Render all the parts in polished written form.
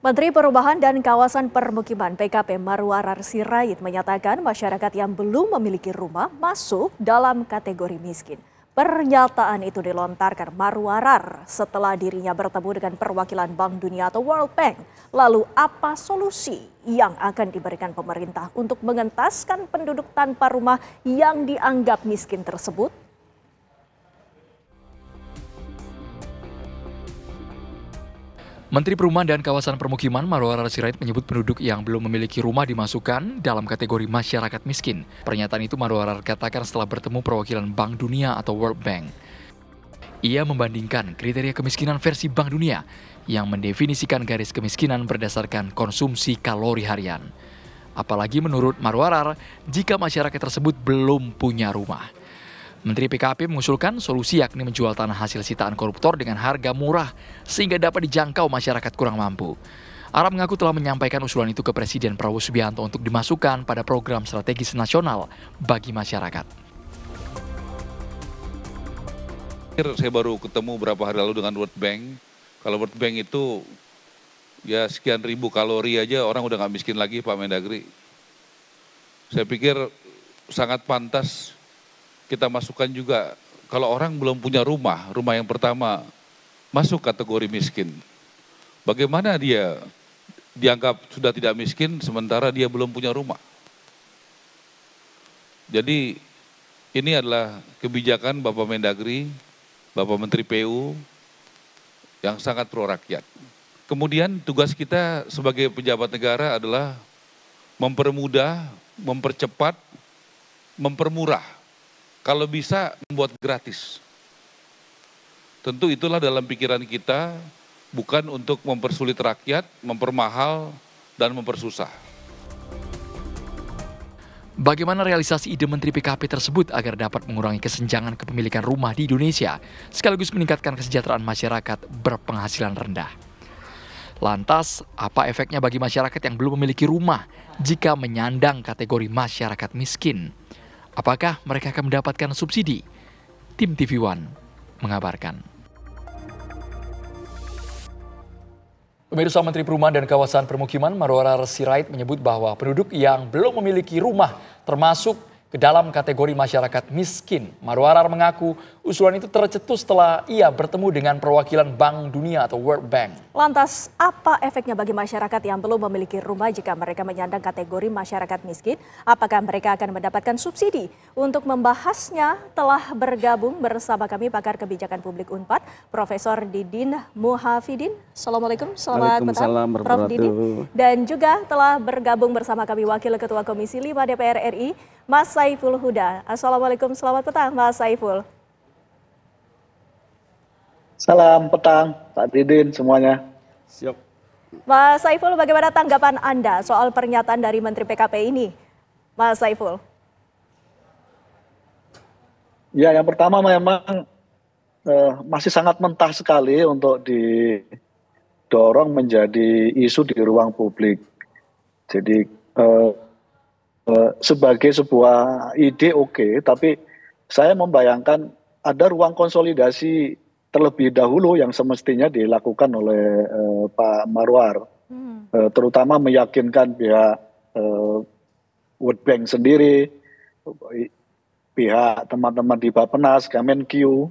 Menteri Perumahan dan Kawasan Permukiman (PKP) Marwarar Sirait menyatakan masyarakat yang belum memiliki rumah masuk dalam kategori miskin. Pernyataan itu dilontarkan Marwarar setelah dirinya bertemu dengan perwakilan Bank Dunia atau World Bank. Lalu apa solusi yang akan diberikan pemerintah untuk mengentaskan penduduk tanpa rumah yang dianggap miskin tersebut? Menteri Perumahan dan Kawasan Permukiman Marwarar Sirait menyebut penduduk yang belum memiliki rumah dimasukkan dalam kategori masyarakat miskin. Pernyataan itu Marwarar katakan setelah bertemu perwakilan Bank Dunia atau World Bank. Ia membandingkan kriteria kemiskinan versi Bank Dunia yang mendefinisikan garis kemiskinan berdasarkan konsumsi kalori harian. Apalagi menurut Marwarar, jika masyarakat tersebut belum punya rumah. Menteri PKP mengusulkan solusi yakni menjual tanah hasil sitaan koruptor dengan harga murah sehingga dapat dijangkau masyarakat kurang mampu. Ara mengaku telah menyampaikan usulan itu ke Presiden Prabowo Subianto untuk dimasukkan pada program strategis nasional bagi masyarakat. Saya baru ketemu beberapa hari lalu dengan World Bank. Kalau World Bank itu ya sekian ribu kalori aja orang udah nggak miskin lagi Pak Mendagri. Saya pikir sangat pantas kita masukkan juga, kalau orang belum punya rumah yang pertama masuk kategori miskin. Bagaimana dia dianggap sudah tidak miskin sementara dia belum punya rumah? Jadi ini adalah kebijakan Bapak Mendagri, Bapak Menteri PU yang sangat pro rakyat. Kemudian tugas kita sebagai pejabat negara adalah mempermudah, mempercepat, mempermurah. Kalau bisa membuat gratis. Tentu itulah dalam pikiran kita, bukan untuk mempersulit rakyat, mempermahal, dan mempersusah. Bagaimana realisasi ide Menteri PKP tersebut agar dapat mengurangi kesenjangan kepemilikan rumah di Indonesia, sekaligus meningkatkan kesejahteraan masyarakat berpenghasilan rendah? Lantas, apa efeknya bagi masyarakat yang belum memiliki rumah jika menyandang kategori masyarakat miskin? Apakah mereka akan mendapatkan subsidi? Tim TV One mengabarkan. Pemirsa, Menteri Perumahan dan Kawasan Permukiman Marwarar Sirait menyebut bahwa penduduk yang belum memiliki rumah termasuk ke dalam kategori masyarakat miskin. Marwarar mengaku usulan itu tercetus setelah ia bertemu dengan perwakilan Bank Dunia atau World Bank. Lantas, apa efeknya bagi masyarakat yang belum memiliki rumah jika mereka menyandang kategori masyarakat miskin? Apakah mereka akan mendapatkan subsidi? Untuk membahasnya telah bergabung bersama kami pakar kebijakan publik Unpad, Profesor Didin Muhafidin. Assalamualaikum, selamat petang, Prof. Didin. Dan juga telah bergabung bersama kami Wakil Ketua Komisi 5 DPR RI, Mas Saiful Huda. Assalamualaikum, selamat petang Mas Saiful. Salam petang, Pak Didin semuanya. Siap. Mas Saiful, bagaimana tanggapan Anda soal pernyataan dari Menteri PKP ini, Mas Saiful? Ya, yang pertama memang masih sangat mentah sekali untuk didorong menjadi isu di ruang publik. Jadi sebagai sebuah ide oke, tapi saya membayangkan ada ruang konsolidasi terlebih dahulu yang semestinya dilakukan oleh Pak Marwar, terutama meyakinkan pihak World Bank sendiri, pihak teman-teman di Bappenas, Kemenkyu,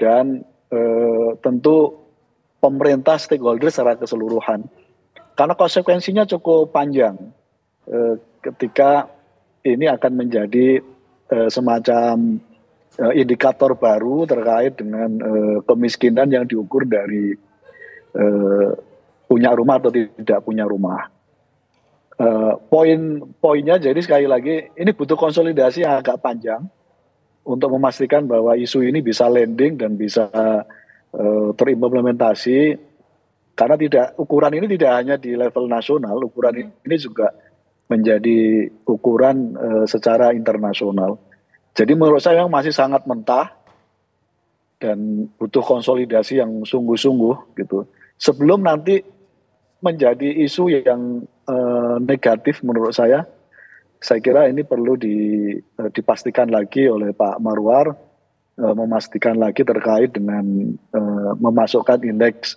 dan tentu pemerintah stakeholder secara keseluruhan. Karena konsekuensinya cukup panjang ketika ini akan menjadi semacam indikator baru terkait dengan kemiskinan yang diukur dari punya rumah atau tidak punya rumah. Poinnya jadi sekali lagi ini butuh konsolidasi yang agak panjang untuk memastikan bahwa isu ini bisa landing dan bisa terimplementasi, karena ukuran ini tidak hanya di level nasional, ukuran ini juga menjadi ukuran secara internasional. Jadi menurut saya masih sangat mentah dan butuh konsolidasi yang sungguh-sungguh gitu. Sebelum nanti menjadi isu yang negatif menurut saya kira ini perlu dipastikan lagi oleh Pak Marwar, memastikan lagi terkait dengan memasukkan indeks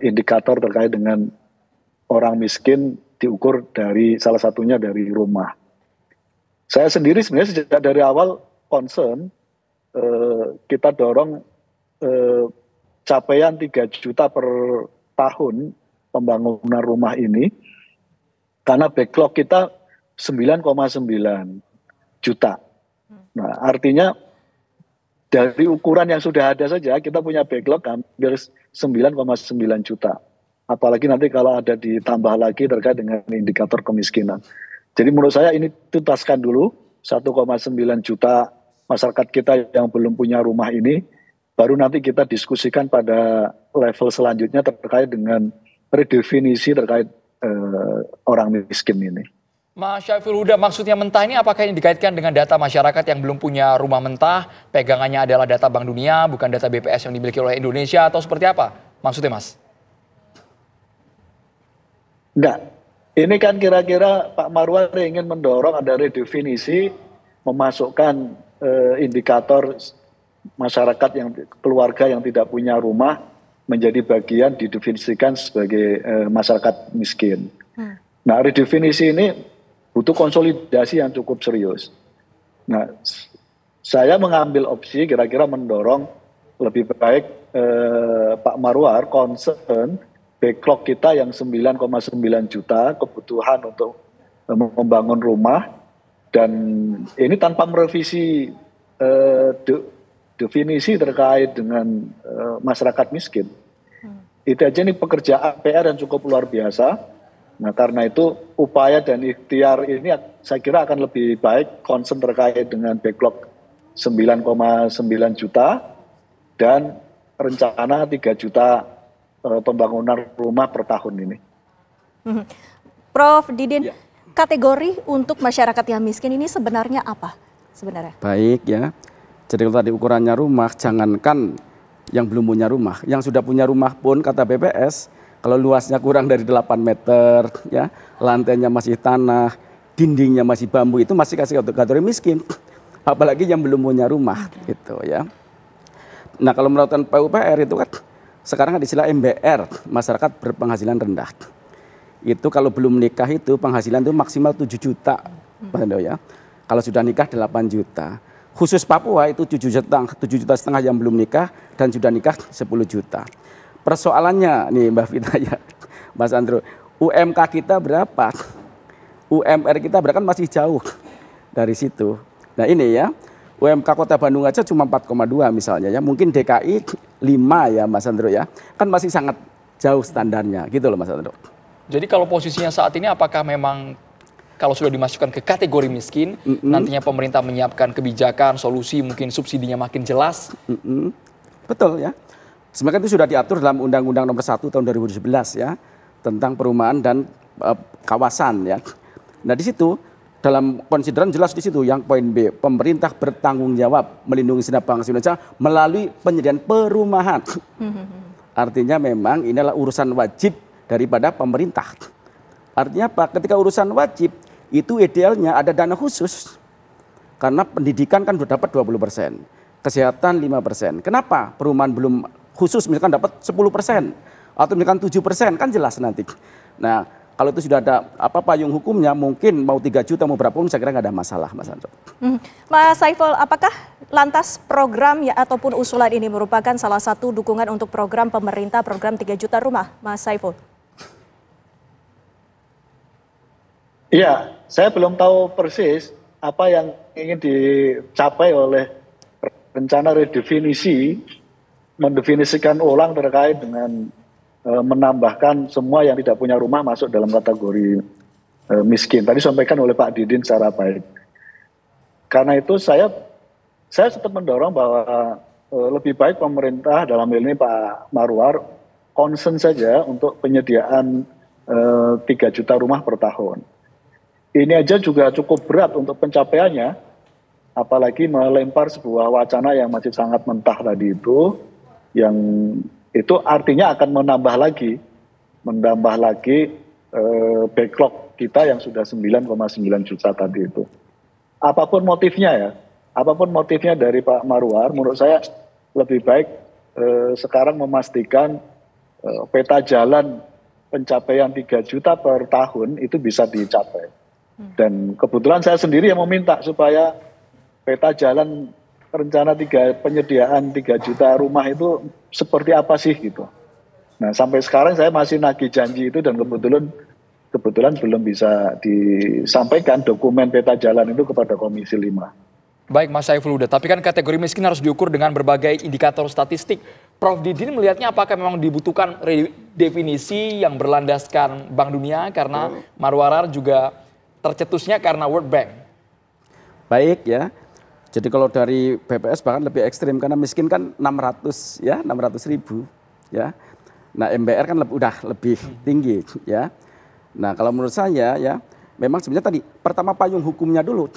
indikator terkait dengan orang miskin diukur dari salah satunya dari rumah. Saya sendiri sebenarnya sejak dari awal concern kita dorong capaian 3 juta per tahun pembangunan rumah ini karena backlog kita 9,9 juta. Nah, artinya dari ukuran yang sudah ada saja kita punya backlog hampir 9,9 juta. Apalagi nanti kalau ada ditambah lagi terkait dengan indikator kemiskinan. Jadi menurut saya ini tuntaskan dulu 1,9 juta masyarakat kita yang belum punya rumah ini, baru nanti kita diskusikan pada level selanjutnya terkait dengan redefinisi terkait orang miskin ini. Mas Syaiful Huda, maksudnya mentah ini apakah ini dikaitkan dengan data masyarakat yang belum punya rumah mentah, pegangannya adalah data Bank Dunia, bukan data BPS yang dimiliki oleh Indonesia, atau seperti apa maksudnya, Mas? Enggak, ini kan kira-kira Pak Marwar ingin mendorong ada redefinisi, memasukkan indikator masyarakat yang keluarga yang tidak punya rumah menjadi bagian didefinisikan sebagai masyarakat miskin. Nah, redefinisi ini butuh konsolidasi yang cukup serius. Nah, saya mengambil opsi kira-kira mendorong lebih baik Pak Marwar concern backlog kita yang 9,9 juta kebutuhan untuk membangun rumah, dan ini tanpa merevisi definisi terkait dengan masyarakat miskin. Itu aja ini pekerjaan PR yang cukup luar biasa. Nah, karena itu upaya dan ikhtiar ini saya kira akan lebih baik concern terkait dengan backlog 9,9 juta dan rencana 3 juta pembangunan rumah per tahun ini. Prof Didin, kategori untuk masyarakat yang miskin ini sebenarnya apa sebenarnya? Baik ya, jadi kalau tadi ukurannya rumah, jangankan yang belum punya rumah, yang sudah punya rumah pun kata BPS, kalau luasnya kurang dari 8 meter, ya, lantainya masih tanah, dindingnya masih bambu, itu masih kasih kategori miskin. Apalagi yang belum punya rumah, gitu ya. Nah, kalau melakukan PUPR itu kan sekarang ada istilah MBR, masyarakat berpenghasilan rendah. Itu kalau belum nikah itu penghasilan itu maksimal 7 juta, ya. Kalau sudah nikah 8 juta. Khusus Papua itu 7,5 juta yang belum nikah dan sudah nikah 10 juta. Persoalannya nih Mbak Vita ya, Mas Andro, UMK kita berapa? UMR kita berapa, kan masih jauh dari situ. Nah ini ya, UMK Kota Bandung aja cuma 4,2 misalnya ya, mungkin DKI 5 ya Mas Andro ya, kan masih sangat jauh standarnya gitu loh Mas Andro. Jadi kalau posisinya saat ini apakah memang kalau sudah dimasukkan ke kategori miskin, nantinya pemerintah menyiapkan kebijakan, solusi, mungkin subsidinya makin jelas? Betul ya. Sebenarnya itu sudah diatur dalam Undang-Undang Nomor 1 Tahun 2011 ya, tentang perumahan dan kawasan ya. Nah di situ dalam konsideran jelas di situ yang poin B, pemerintah bertanggung jawab melindungi segenap bangsa Indonesia melalui penyediaan perumahan. Artinya memang ini adalah urusan wajib daripada pemerintah. Artinya apa? Ketika urusan wajib itu idealnya ada dana khusus. Karena pendidikan kan sudah dapat 20%, kesehatan 5%. Kenapa perumahan belum khusus misalkan dapat 10% atau misalkan 7%, kan jelas nanti. Nah, kalau itu sudah ada payung hukumnya, mungkin mau 3 juta mau berapa pun saya kira nggak ada masalah, Mas Andro. Mas Saiful, apakah lantas program ya ataupun usulan ini merupakan salah satu dukungan untuk program pemerintah, program 3 juta rumah, Mas Saiful? Iya, saya belum tahu persis apa yang ingin dicapai oleh rencana redefinisi, mendefinisikan ulang terkait dengan menambahkan semua yang tidak punya rumah masuk dalam kategori miskin. Tadi sampaikan oleh Pak Didin secara baik. Karena itu saya tetap mendorong bahwa lebih baik pemerintah dalam hal ini Pak Marwar concern saja untuk penyediaan 3 juta rumah per tahun. Ini aja juga cukup berat untuk pencapaiannya, apalagi melempar sebuah wacana yang masih sangat mentah tadi itu, yang itu artinya akan menambah lagi backlog kita yang sudah 9,9 juta tadi itu. Apapun motifnya dari Pak Marwar, menurut saya lebih baik sekarang memastikan peta jalan pencapaian 3 juta per tahun itu bisa dicapai. Dan kebetulan saya sendiri yang meminta supaya peta jalan rencana penyediaan 3 juta rumah itu seperti apa sih gitu. Nah sampai sekarang saya masih nagih janji itu dan kebetulan belum bisa disampaikan dokumen peta jalan itu kepada Komisi 5. Baik Mas Saiful Huda, tapi kan kategori miskin harus diukur dengan berbagai indikator statistik. Prof Didin melihatnya apakah memang dibutuhkan redefinisi yang berlandaskan Bank Dunia karena Marwarar juga tercetusnya karena World Bank? Baik ya, jadi kalau dari BPS bahkan lebih ekstrim karena miskin kan 600 ribu ya. Nah MBR kan udah lebih tinggi ya. Nah kalau menurut saya ya memang sebenarnya tadi pertama payung hukumnya dulu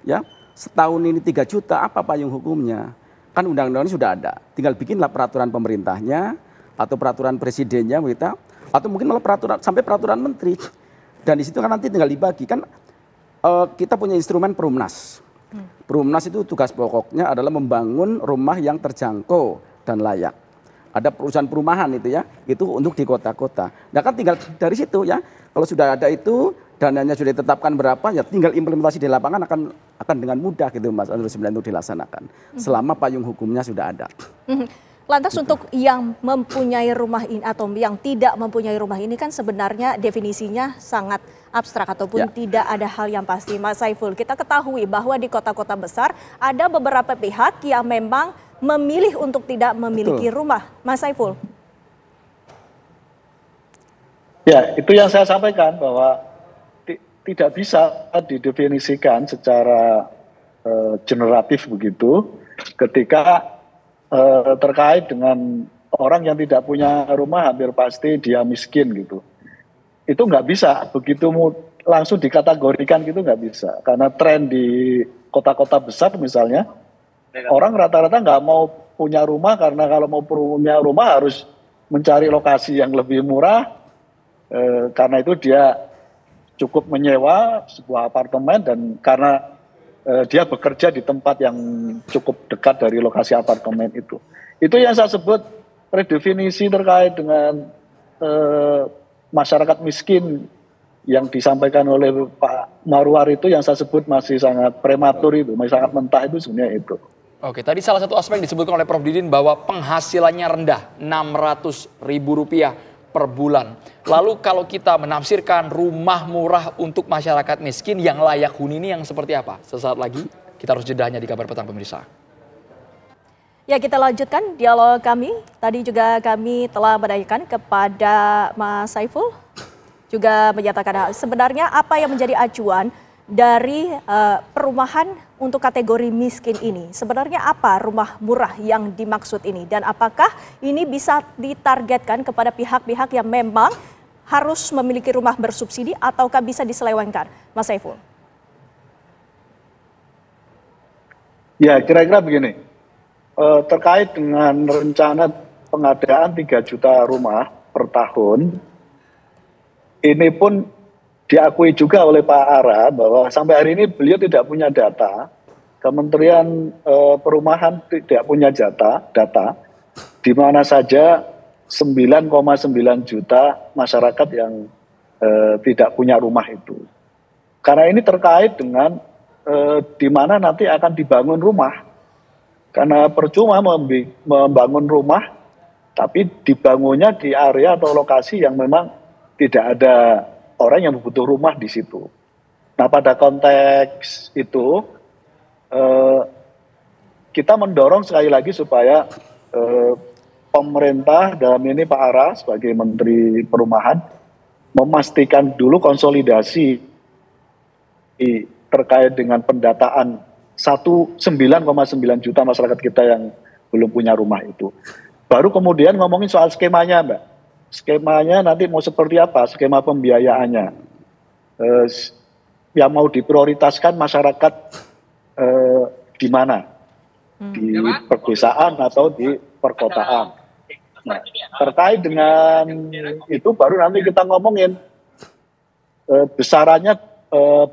ya. Setahun ini 3 juta, apa payung hukumnya? Kan undang-undangnya sudah ada. Tinggal bikinlah peraturan pemerintahnya, atau peraturan presidennya, atau mungkin malah sampai peraturan menteri. Dan di situ kan nanti tinggal dibagi. Kan kita punya instrumen Perumnas. Perumnas itu tugas pokoknya adalah membangun rumah yang terjangkau dan layak. Ada perusahaan perumahan itu ya, itu untuk di kota-kota. Nah kan tinggal dari situ ya, kalau sudah ada itu, dananya sudah ditetapkan berapa, ya tinggal implementasi di lapangan akan dengan mudah gitu Mas Andrew untuk dilaksanakan. Selama payung hukumnya sudah ada. Lantas untuk yang mempunyai rumah ini atau yang tidak mempunyai rumah ini kan sebenarnya definisinya sangat abstrak ataupun tidak ada hal yang pasti. Mas Saiful, kita ketahui bahwa di kota-kota besar ada beberapa pihak yang memang memilih untuk tidak memiliki rumah. Mas Saiful. Ya, itu yang saya sampaikan bahwa tidak bisa didefinisikan secara generatif begitu ketika terkait dengan orang yang tidak punya rumah hampir pasti dia miskin gitu. Itu nggak bisa begitu langsung dikategorikan gitu, nggak bisa. Karena tren di kota-kota besar misalnya, orang rata-rata nggak mau punya rumah karena kalau mau punya rumah harus mencari lokasi yang lebih murah, karena itu dia cukup menyewa sebuah apartemen dan karena dia bekerja di tempat yang cukup dekat dari lokasi apartemen itu. Itu yang saya sebut redefinisi terkait dengan masyarakat miskin yang disampaikan oleh Pak Marwar itu yang saya sebut masih sangat prematur itu, masih sangat mentah itu sebenarnya itu. Oke, tadi salah satu aspek disebutkan oleh Prof Didin bahwa penghasilannya rendah, Rp600.000 per bulan. Lalu kalau kita menafsirkan rumah murah untuk masyarakat miskin yang layak huni ini yang seperti apa? Sesaat lagi kita harus jedanya di Kabar Petang pemirsa. Ya, kita lanjutkan dialog kami. Tadi juga kami telah menanyakan kepada Mas Saiful, juga menyatakan sebenarnya apa yang menjadi acuan dari perumahan untuk kategori miskin ini. Sebenarnya apa rumah murah yang dimaksud ini dan apakah ini bisa ditargetkan kepada pihak-pihak yang memang harus memiliki rumah bersubsidi ataukah bisa diselewengkan, Mas Saiful? Ya, kira-kira begini. Terkait dengan rencana pengadaan 3 juta rumah per tahun, ini pun diakui juga oleh Pak Ara bahwa sampai hari ini beliau tidak punya data, Kementerian Perumahan tidak punya data di mana saja 9,9 juta masyarakat yang tidak punya rumah itu. Karena ini terkait dengan di mana nanti akan dibangun rumah. Karena percuma membangun rumah, tapi dibangunnya di area atau lokasi yang memang tidak ada orang yang butuh rumah di situ. Nah pada konteks itu kita mendorong sekali lagi supaya pemerintah dalam ini Pak Ara sebagai Menteri Perumahan memastikan dulu konsolidasi terkait dengan pendataan 9,9 juta masyarakat kita yang belum punya rumah itu. Baru kemudian ngomongin soal skemanya Mbak. Skemanya nanti mau seperti apa, skema pembiayaannya. Yang mau diprioritaskan masyarakat di mana? Di pedesaan atau di perkotaan. Nah, terkait dengan itu baru nanti kita ngomongin besarannya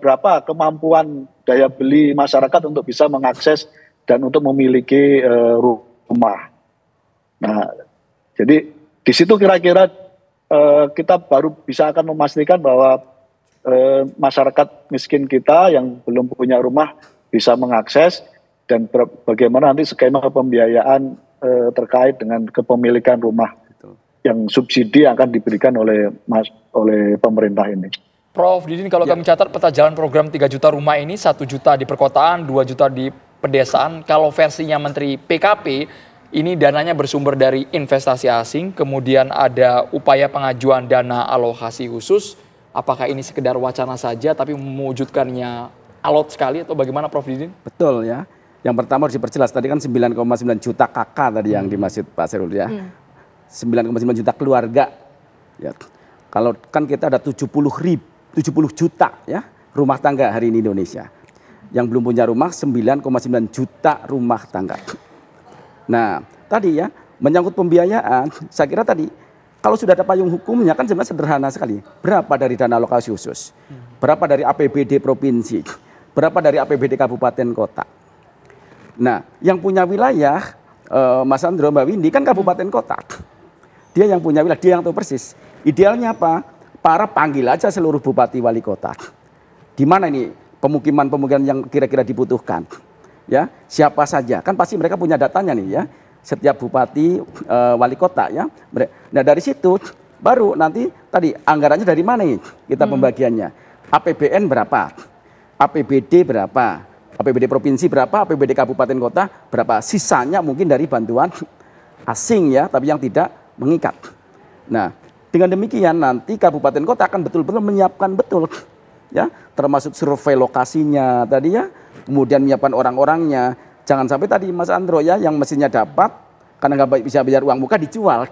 berapa kemampuan daya beli masyarakat untuk bisa mengakses dan untuk memiliki rumah. Nah, jadi Di situ kira-kira kita baru bisa akan memastikan bahwa masyarakat miskin kita yang belum punya rumah bisa mengakses, dan bagaimana nanti skema pembiayaan terkait dengan kepemilikan rumah yang subsidi yang akan diberikan oleh pemerintah ini. Prof Didin, kalau kami catat peta jalan program 3 juta rumah ini 1 juta di perkotaan, 2 juta di pedesaan. Kalau versinya Menteri PKP, ini dananya bersumber dari investasi asing, kemudian ada upaya pengajuan dana alokasi khusus. Apakah ini sekedar wacana saja tapi mewujudkannya alot sekali atau bagaimana Prof Didin? Betul ya. Yang pertama harus diperjelas, tadi kan 9,9 juta KK tadi yang dimaksud Pak Serul ya. 9,9 juta keluarga. Ya. Kalau kan kita ada 70 juta ya rumah tangga hari ini Indonesia. Yang belum punya rumah 9,9 juta rumah tangga. Nah, tadi ya menyangkut pembiayaan, saya kira tadi kalau sudah ada payung hukumnya kan sebenarnya sederhana sekali. Berapa dari dana alokasi khusus? Berapa dari APBD provinsi? Berapa dari APBD kabupaten kota? Nah, yang punya wilayah Mas Andro, Mbak Windy kan kabupaten kota. Dia yang punya wilayah, dia yang tahu persis. Idealnya apa? Para panggil aja seluruh bupati wali kota. Di mana ini pemukiman-pemukiman yang kira-kira dibutuhkan? Ya, siapa saja? Kan pasti mereka punya datanya nih ya. Setiap bupati wali kota ya. Nah, dari situ baru nanti tadi anggarannya dari mana nih kita pembagiannya? APBN berapa? APBD berapa? APBD provinsi berapa? APBD kabupaten kota berapa? Sisanya mungkin dari bantuan asing ya, tapi yang tidak mengikat. Nah, dengan demikian nanti kabupaten kota akan betul-betul menyiapkan betul ya, termasuk survei lokasinya tadi ya, kemudian menyiapkan orang-orangnya. Jangan sampai tadi Mas Andro ya, yang mesinnya dapat karena nggak bisa bayar uang muka dijual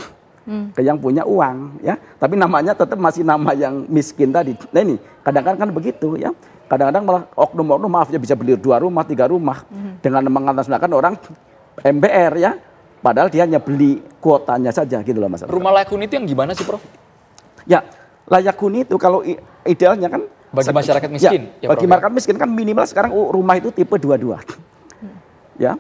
ke yang punya uang ya, tapi namanya tetap masih nama yang miskin tadi. Nah ini kadang-kadang kan begitu ya, kadang-kadang malah oknum-oknum maaf ya bisa beli 2 rumah 3 rumah dengan mengatasnamakan orang MBR ya. Padahal dia hanya beli kuotanya saja gitu loh Mas. Rumah layak huni itu yang gimana sih Prof? Ya, layak huni itu kalau idealnya kan bagi masyarakat miskin. Ya, bagi masyarakat miskin kan minimal sekarang rumah itu tipe 22. Ya,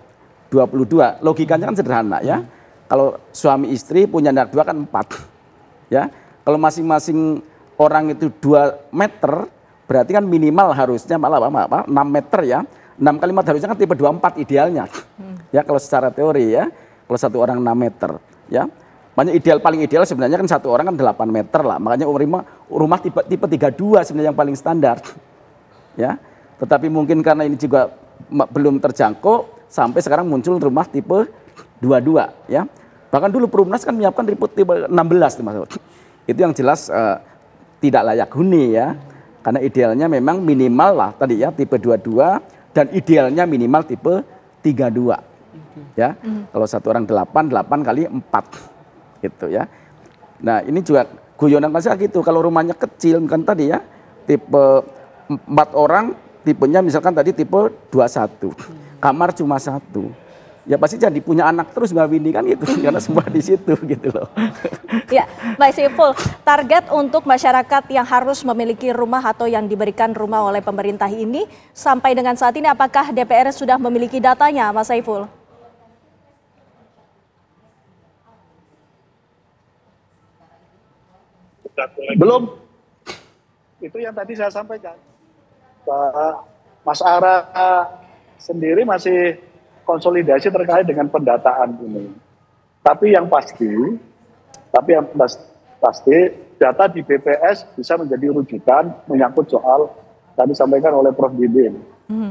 22. Logikanya kan sederhana ya. Kalau suami istri punya anak 2 kan 4. Ya. Kalau masing-masing orang itu 2 meter, berarti kan minimal harusnya malah 6 meter ya. 6 kali 4 harusnya kan tipe 24 idealnya. Ya, kalau secara teori ya. Kalau satu orang 6 meter, ya. Makanya paling ideal sebenarnya kan satu orang kan 8 meter lah. Makanya rumah tipe 32 sebenarnya yang paling standar. Ya. Tetapi mungkin karena ini juga belum terjangkau, sampai sekarang muncul rumah tipe 22, ya. Bahkan dulu Perumnas kan menyiapkan tipe 16 Mas. Itu yang jelas tidak layak huni ya. Karena idealnya memang minimal lah tadi ya tipe 22 dan idealnya minimal tipe 32. Ya, kalau satu orang 8 kali 4 gitu ya. Nah ini juga guyonan saya gitu, kalau rumahnya kecil kan tadi ya tipe 4 orang, tipenya misalkan tadi tipe 21, kamar cuma 1, ya pasti jadi punya anak terus Mbak Windy kan gitu, karena semua di situ gitu loh. Ya, Mbak Saiful, target untuk masyarakat yang harus memiliki rumah atau yang diberikan rumah oleh pemerintah ini sampai dengan saat ini apakah DPR sudah memiliki datanya Mas Saiful? Belum. Itu yang tadi saya sampaikan. Mas Ara sendiri masih konsolidasi terkait dengan pendataan ini. Tapi yang pasti data di BPS bisa menjadi rujukan menyangkut soal tadi sampaikan oleh Prof Didin.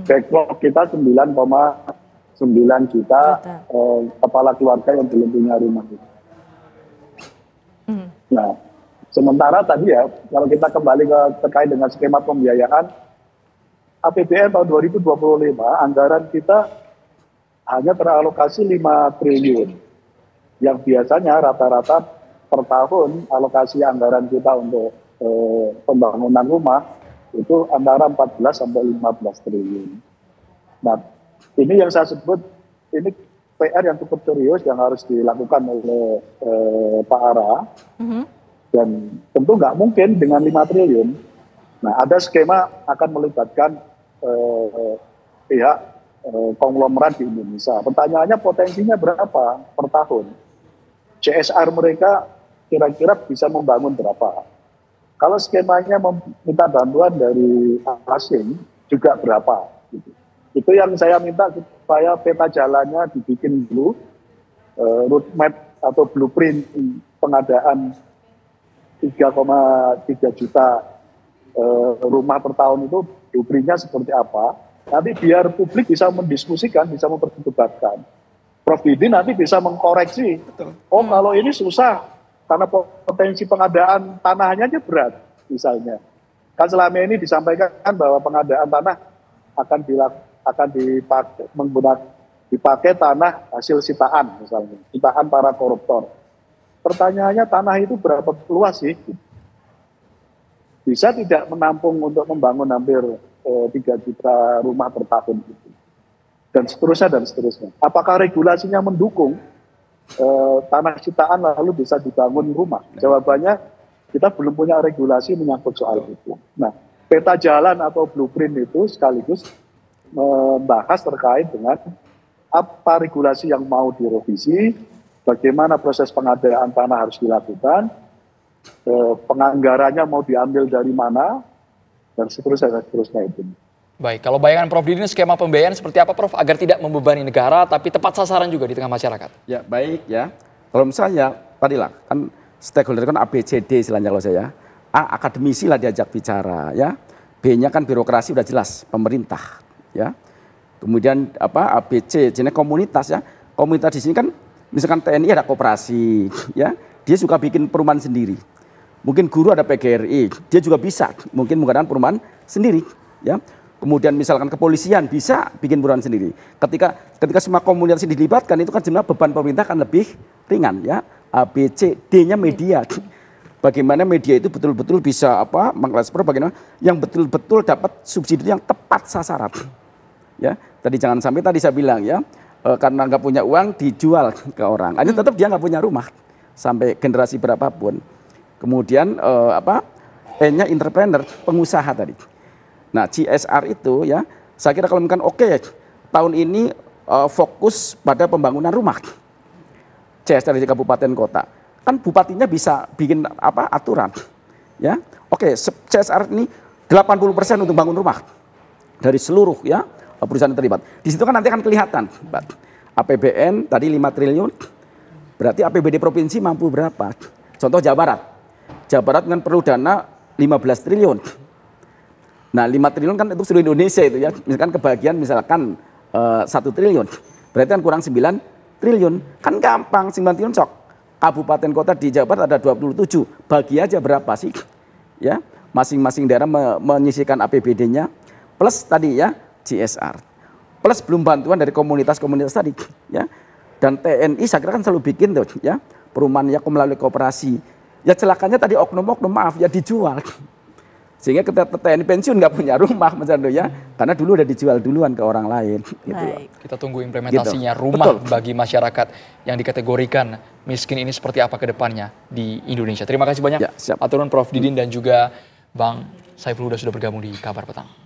Backlog kita 9,9 juta kepala keluarga yang belum punya rumah. Nah, sementara tadi ya, kalau kita kembali terkait dengan skema pembiayaan, APBN tahun 2025, anggaran kita hanya teralokasi 5 triliun. Yang biasanya rata-rata per tahun alokasi anggaran kita untuk pembangunan rumah itu antara 14 sampai 15 triliun. Nah, ini yang saya sebut, ini PR yang cukup serius yang harus dilakukan oleh Pak Ara. Dan tentu nggak mungkin dengan 5 triliun. Nah, ada skema akan melibatkan pihak konglomerat di Indonesia. Pertanyaannya potensinya berapa per tahun? CSR mereka kira-kira bisa membangun berapa. Kalau skemanya meminta bantuan dari asing juga berapa. Gitu. Itu yang saya minta supaya peta jalannya dibikin dulu, roadmap atau blueprint pengadaan 3,3 juta rumah per tahun itu blueprintnya seperti apa. Nanti biar publik bisa mendiskusikan, bisa memperdebatkan. Prof. Didi nanti bisa mengkoreksi. Oh kalau ini susah, karena potensi pengadaan tanahnya aja berat misalnya. Kan selama ini disampaikan bahwa pengadaan tanah akan dipakai tanah hasil sitaan misalnya, sitaan para koruptor. Pertanyaannya tanah itu berapa luas sih? Bisa tidak menampung untuk membangun hampir 3 juta rumah per tahun gitu. Dan seterusnya. Apakah regulasinya mendukung tanah sitaan lalu bisa dibangun rumah? Jawabannya kita belum punya regulasi menyangkut soal itu. Nah, peta jalan atau blueprint itu sekaligus membahas terkait dengan apa regulasi yang mau direvisi, bagaimana proses pengadaan tanah harus dilakukan, penganggarannya mau diambil dari mana, dan seterusnya itu. Baik, kalau bayangan Prof. Didi skema pembiayaan seperti apa Prof agar tidak membebani negara tapi tepat sasaran juga di tengah masyarakat? Ya baik ya, kalau misalnya tadi lah kan stakeholder kan ABCD istilahnya kalau saya, A akademisi lah diajak bicara ya, B-nya kan birokrasi udah jelas pemerintah ya, kemudian apa ABC jenis komunitas ya, komunitas di sini kan misalkan TNI ada koperasi ya, dia suka bikin perumahan sendiri, mungkin guru ada PGRI, dia juga bisa mungkin mengadakan perumahan sendiri ya. Kemudian misalkan kepolisian bisa bikin perumahan sendiri. Ketika semua komunitas ini dilibatkan itu kan jumlah beban pemerintah akan lebih ringan ya. A, B, C, D-nya media. Bagaimana media itu betul-betul bisa mengekspor bagaimana yang betul-betul dapat subsidi yang tepat sasaran. Ya, tadi jangan sampai tadi saya bilang ya, karena nggak punya uang dijual ke orang. Akhirnya tetap dia nggak punya rumah sampai generasi berapapun. Kemudian N-nya entrepreneur, pengusaha tadi. Nah, CSR itu ya, saya kira kalau misalkan tahun ini fokus pada pembangunan rumah. CSR di kabupaten kota. Kan bupatinya bisa bikin aturan. Ya. CSR ini 80% untuk bangun rumah. Dari seluruh ya perusahaan yang terlibat. Di situ kan nanti akan kelihatan, APBN tadi 5 triliun. Berarti APBD provinsi mampu berapa? Contoh Jawa Barat. Jawa Barat kan perlu dana 15 triliun. Nah 5 triliun kan untuk seluruh Indonesia itu ya, misalkan kebagian misalkan 1 triliun, berarti kan kurang 9 triliun, kan gampang 9 triliun cok. Kabupaten kota di Jawa Barat ada 27, bagi aja berapa sih? Ya, masing-masing daerah menyisihkan APBD-nya, plus tadi ya CSR, plus belum bantuan dari komunitas-komunitas tadi, ya. Dan TNI saya kira kan selalu bikin tuh ya, perumahan ya melalui koperasi, ya celakanya tadi oknum-oknum maaf ya dijual. Sehingga kita TNI pensiun nggak punya rumah Mas Ando ya, karena dulu udah dijual duluan ke orang lain. Gitu. Kita tunggu implementasinya rumah bagi masyarakat yang dikategorikan miskin ini seperti apa ke depannya di Indonesia. Terima kasih banyak ya, Aturan Prof. Didin dan juga Bang Saiful sudah bergabung di Kabar Petang.